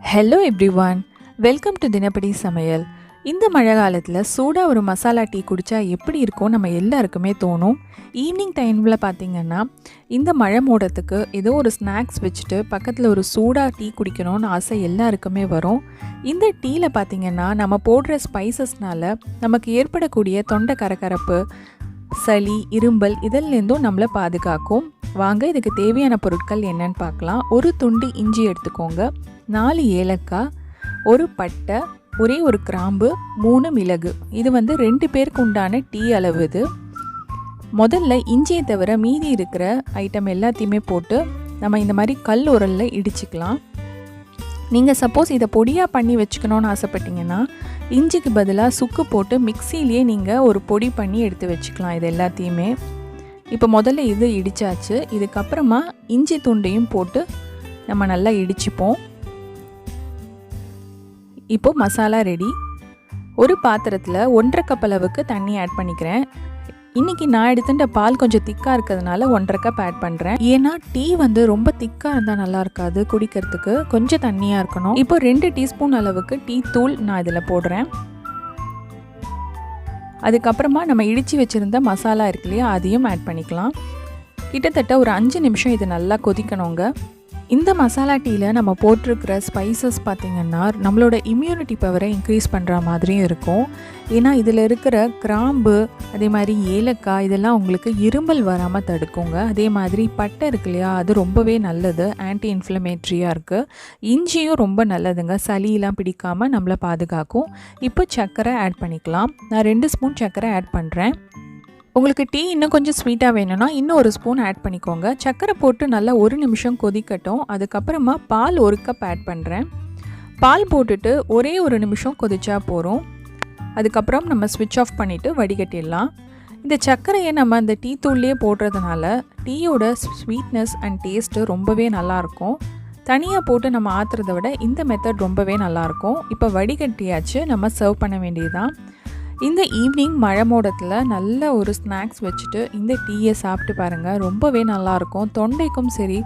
Hello everyone, welcome to தினப்படி சமையல். இந்த மழை காலத்தில் சூடாக ஒரு மசாலா டீ குடித்தா எப்படி இருக்கும் நம்ம எல்லாருக்குமே தோணும். ஈவினிங் டைமில் பார்த்திங்கன்னா இந்த மழை மூடத்துக்கு ஏதோ ஒரு ஸ்நாக்ஸ் வச்சுட்டு பக்கத்தில் ஒரு சூடாக டீ குடிக்கணும்னு ஆசை எல்லாருக்குமே வரும். இந்த டீயில் பார்த்திங்கன்னா நம்ம போடுற ஸ்பைசஸ்னால் நமக்கு ஏற்படக்கூடிய தொண்டை கரகரப்பு, சளி, இரும்பல் இதிலேருந்தும் நம்மளை பாதுகாக்கும். வாங்க இதுக்கு தேவையான பொருட்கள் என்னன்னு பார்க்கலாம். ஒரு துண்டு இஞ்சி எடுத்துக்கோங்க, 4 ஏலக்காய், ஒரு பட்டை, ஒரே ஒரு கிராம்பு, 3 மிளகு. இது 2 பேருக்கு உண்டான டீ அளவு. இது முதல்ல இஞ்சியை தவிர மீதி இருக்கிற ஐட்டம் எல்லாத்தையுமே போட்டு நம்ம இந்த மாதிரி கல் உரலில் இடிச்சுக்கலாம். நீங்கள் சப்போஸ் இதை பொடியாக பண்ணி வச்சுக்கணுன்னு ஆசைப்பட்டீங்கன்னா இஞ்சிக்கு பதிலாக சுக்கு போட்டு மிக்சிலேயே நீங்கள் ஒரு பொடி பண்ணி எடுத்து வச்சுக்கலாம். இது எல்லாத்தையுமே இப்போ முதல்ல இது இடித்தாச்சு. இதுக்கப்புறமா இஞ்சி துண்டையும் போட்டு நம்ம நல்லா இடிச்சுப்போம். இப்போ மசாலா ரெடி. ஒரு பாத்திரத்தில் 1.5 கப் அளவுக்கு தண்ணி ஆட் பண்ணிக்கிறேன். இன்றைக்கி நான் எடுத்துட்ட பால் கொஞ்சம் திக்காக இருக்கிறதுனால 1.5 கப் ஆட் பண்ணுறேன். ஏன்னா டீ ரொம்ப திக்காக இருந்தால் நல்லா இருக்காது, குடிக்கிறதுக்கு கொஞ்சம் தண்ணியாக இருக்கணும். இப்போ 2 டீஸ்பூன் அளவுக்கு டீ தூள் நான் இதில் போடுறேன். அதுக்கப்புறமா நம்ம இடித்து வச்சுருந்த மசாலா இருக்கு இல்லையா, அதையும் ஆட் பண்ணிக்கலாம். கிட்டத்தட்ட ஒரு 5 நிமிஷம் இது நல்லா கொதிக்கணுங்க. இந்த மசாலா டீயில் நம்ம போட்டிருக்கிற ஸ்பைசஸ் பார்த்திங்கன்னா நம்மளோட இம்யூனிட்டி பவரை இன்க்ரீஸ் பண்ணுற மாதிரியும் இருக்கும். ஏன்னா இதில் இருக்கிற கிராம்பு, அதே மாதிரி ஏலக்காய் இதெல்லாம் உங்களுக்கு இருமல் வராமல் தடுக்குங்க. அதே மாதிரி பட்டை இருக்கு இல்லையா, அது ரொம்பவே நல்லது, ஆன்டி இன்ஃப்ளமேட்ரியாக இருக்குது. இஞ்சியும் ரொம்ப நல்லதுங்க, சளியெல்லாம் பிடிக்காமல் நம்மளை பாதுகாக்கும். இப்போ சர்க்கரை ஆட் பண்ணிக்கலாம். நான் 2 ஸ்பூன் சர்க்கரை ஆட் பண்ணுறேன். உங்களுக்கு டீ இன்னும் கொஞ்சம் ஸ்வீட்டாக வேணும்னா இன்னும் 1 ஸ்பூன் ஆட் பண்ணிக்கோங்க. சர்க்கரை போட்டு நல்லா 1 நிமிஷம் கொதிக்கட்டும். அதுக்கப்புறமா பால் 1 கப் ஆட் பண்ணுறேன். பால் போட்டுட்டு ஒரே 1 நிமிஷம் கொதிச்சா போகிறோம். அதுக்கப்புறம் நம்ம ஸ்விட்ச் ஆஃப் பண்ணிவிட்டு வடிகட்டிடலாம். இந்த சர்க்கரையை நம்ம அந்த டீ தூள்லேயே போடுறதுனால டீயோட ஸ்வீட்னஸ் அண்ட் டேஸ்ட்டு ரொம்பவே நல்லாயிருக்கும். தனியாக போட்டு நம்ம ஆற்றுறதை விட இந்த மெத்தட் ரொம்பவே நல்லாயிருக்கும். இப்போ வடிகட்டியாச்சு, நம்ம சர்வ் பண்ண வேண்டியதுதான். இந்த ஈவினிங் மழை மோடத்தில் நல்ல ஒரு ஸ்நாக்ஸ் வச்சுட்டு இந்த டீயை சாப்பிட்டு பாருங்கள், ரொம்பவே நல்லாயிருக்கும். தொண்டைக்கும் சரி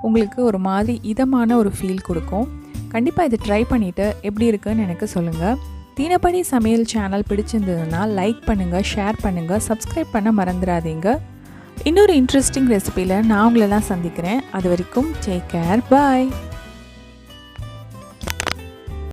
உங்களுக்கு ஒரு மாதிரி இதமான ஒரு ஃபீல் கொடுக்கும். கண்டிப்பாக இதை ட்ரை பண்ணிவிட்டு எப்படி இருக்குன்னு எனக்கு சொல்லுங்கள். தினப்படி சமையல் சேனல் பிடிச்சிருந்ததுன்னா லைக் பண்ணுங்கள், ஷேர் பண்ணுங்கள், சப்ஸ்கிரைப் பண்ண மறந்துடாதீங்க. இன்னொரு இன்ட்ரெஸ்டிங் ரெசிபியில் நான் உங்களெல்லாம் சந்திக்கிறேன். அது வரைக்கும் டேக் கேர், பாய்.